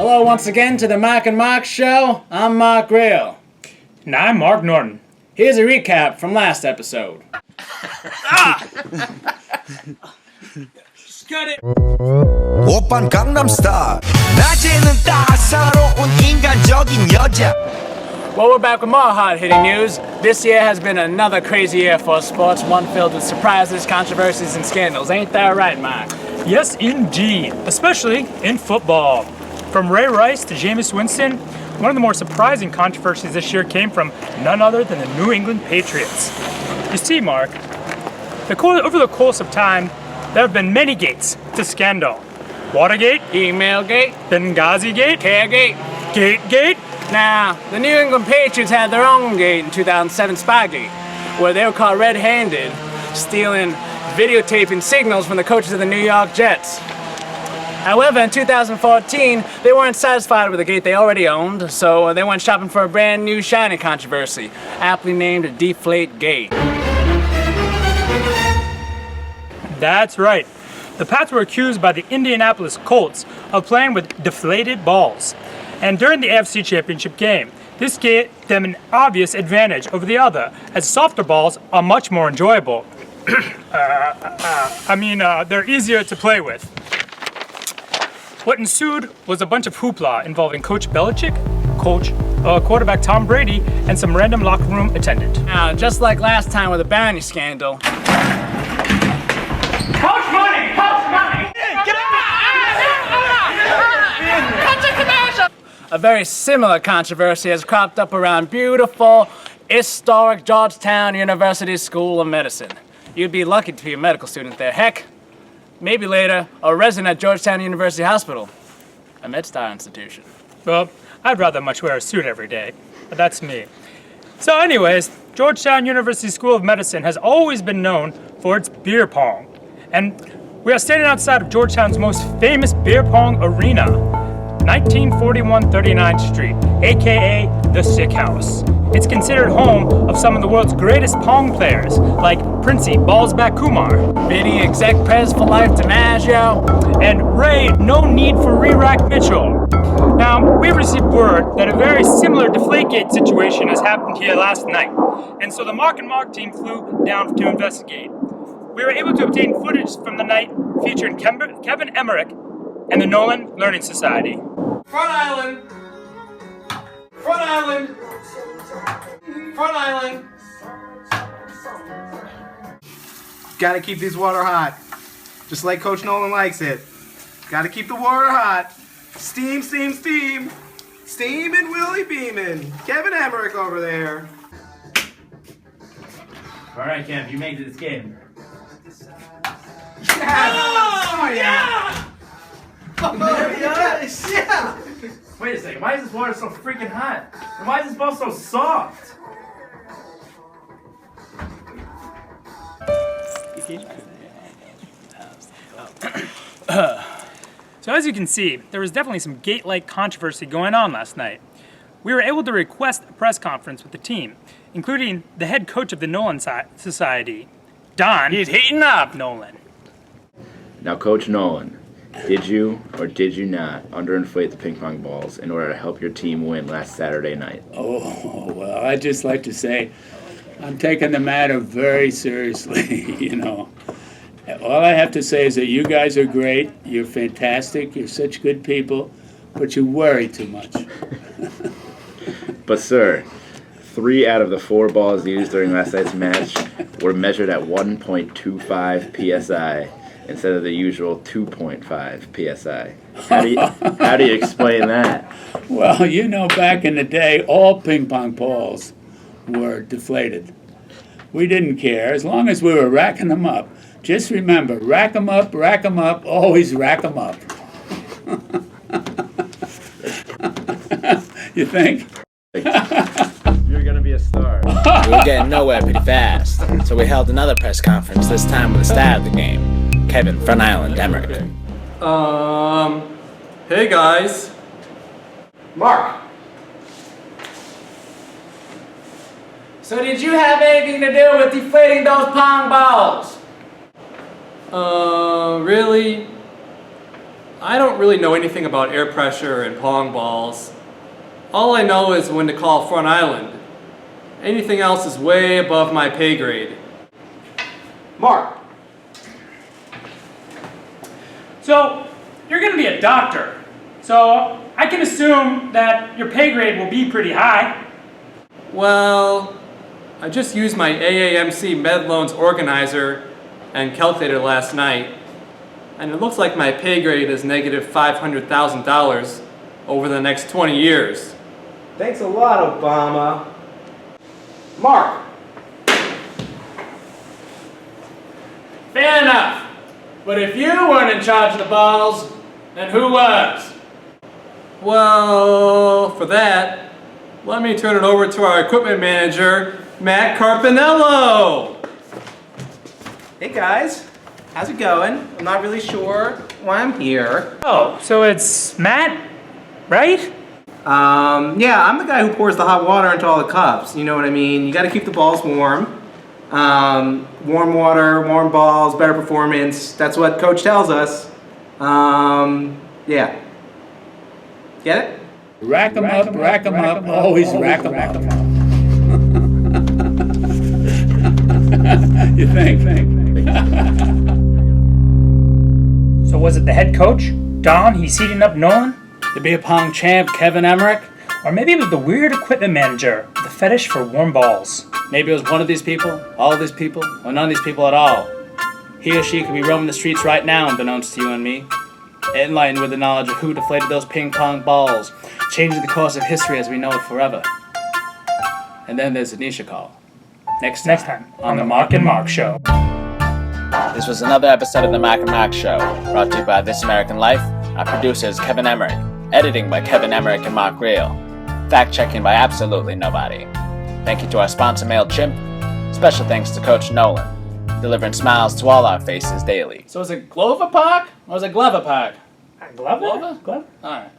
Hello once again to the Mark and Mark Show. I'm Mark Grail. And I'm Mark Norton. Here's a recap from last episode. Just cut it. 오빤 강남스타일 낮에는 따사로운 인간적인 여자. Well, we're back with more hard-hitting news. This year has been another crazy year for sports, one filled with surprises, controversies, and scandals. Ain't that right, Mark? Yes, indeed. Especially in football. From Ray Rice to Jameis Winston, one of the more surprising controversies this year came from none other than the New England Patriots. You see, Mark, over the course of time, there have been many gates to scandal. Watergate, Emailgate, Benghazigate, Caregate, Gategate. Now, the New England Patriots had their own gate in 2007, Spygate, where they were caught red-handed, stealing videotaping signals from the coaches of the New York Jets. However, in 2014, they weren't satisfied with the gate they already owned, so they went shopping for a brand new shiny controversy, aptly named Deflategate. That's right. The Pats were accused by the Indianapolis Colts of playing with deflated balls. And during the AFC Championship game, this gave them an obvious advantage over the other, as softer balls are much more enjoyable. They're easier to play with. What ensued was a bunch of hoopla involving Coach Belichick, quarterback Tom Brady, and some random locker room attendant. Now, just like last time with the bounty scandal, Coach Money! Coach Money! a very similar controversy has cropped up around beautiful, historic Georgetown University School of Medicine. You'd be lucky to be a medical student there. Heck, maybe later, a resident at Georgetown University Hospital, a MedStar institution. Well, I'd rather much wear a suit every day, but that's me. So anyways, Georgetown University School of Medicine has always been known for its beer pong. And we are standing outside of Georgetown's most famous beer pong arena, 1941 39th Street, aka the Sick House. It's considered home of some of the world's greatest pong players, like Princey Ballsback Kumar, Biddy Exec Pres for Life DiMaggio, and Ray No Need for Re-Rack Mitchell. Now, we've received word that a very similar Deflategate situation has happened here last night, and so the Mark and Mark team flew down to investigate. We were able to obtain footage from the night featuring Kevin Emmerich and the Nolan Learning Society. Front Island! Front Island! Front Island! Gotta keep this water hot. Just like Coach Nolan likes it. Gotta keep the water hot. Steam, steam, steam. Steam and Willie beaming. Kevin Emmerich over there. All right, Kev, you made it this game. Oh, yeah! Oh, yes! Yeah! Wait a second, why is this water so freaking hot? And why is this ball so soft? So as you can see, there was definitely some gate-like controversy going on last night. We were able to request a press conference with the team, including the head coach of the Nolan Society, Don. He's heating up! Nolan. Now, Coach Nolan, did you or did you not underinflate the ping pong balls in order to help your team win last Saturday night? Oh, well, I'd just like to say I'm taking the matter very seriously, you know. All I have to say is that you guys are great, you're fantastic, you're such good people, but you worry too much. But, sir, 3 out of the 4 balls used during last night's match were measured at 1.25 psi instead of the usual 2.5 psi. How do you explain that? Well, you know, back in the day, all ping pong balls were deflated. We didn't care, as long as we were racking them up. Just remember, rack them up, always rack them up. You think? You're going to be a star. We were getting nowhere pretty fast, so we held another press conference, this time with the star of the game, Kevin Front Island Emmerich. Hey guys. Mark. So did you have anything to do with deflating those pong balls? Really? I don't really know anything about air pressure and pong balls. All I know is when to call front island. Anything else is way above my pay grade. Mark. So, you're going to be a doctor. So, I can assume that your pay grade will be pretty high. Well, I just used my AAMC Med Loans organizer and calculator last night, and it looks like my pay grade is negative $500,000 over the next 20 years. Thanks a lot, Obama. Mark. Fair enough. But if you weren't in charge of the balls, then who was? Well, for that, let me turn it over to our equipment manager, Matt Carpinello. Hey guys, how's it going? I'm not really sure why I'm here. Oh, so it's Matt, right? Yeah, I'm the guy who pours the hot water into all the cups. You know what I mean? You gotta keep the balls warm. Warm water, warm balls, better performance. That's what Coach tells us. Yeah. Get it? Rack 'em up, always rack 'em up. You think? So was it the head coach, Don, he's heating up Nolan? To be a Pong champ, Kevin Emmerich? Or maybe it was the weird equipment manager with a fetish for warm balls. Maybe it was one of these people, all of these people, or none of these people at all. He or she could be roaming the streets right now, unbeknownst to you and me, enlightened with the knowledge of who deflated those ping pong balls, changing the course of history as we know it forever. And then there's Anisha Call. Next time on the Mark and Mark Show. This was another episode of the Mark and Mark Show, brought to you by This American Life. Our producer is Kevin Emmerich. Editing by Kevin Emmerich and Mark Reel. Fact-checking by absolutely nobody. Thank you to our sponsor, MailChimp. Special thanks to Coach Nolan, delivering smiles to all our faces daily. So is it Glover Park or is it Glover Park? Glover? All right.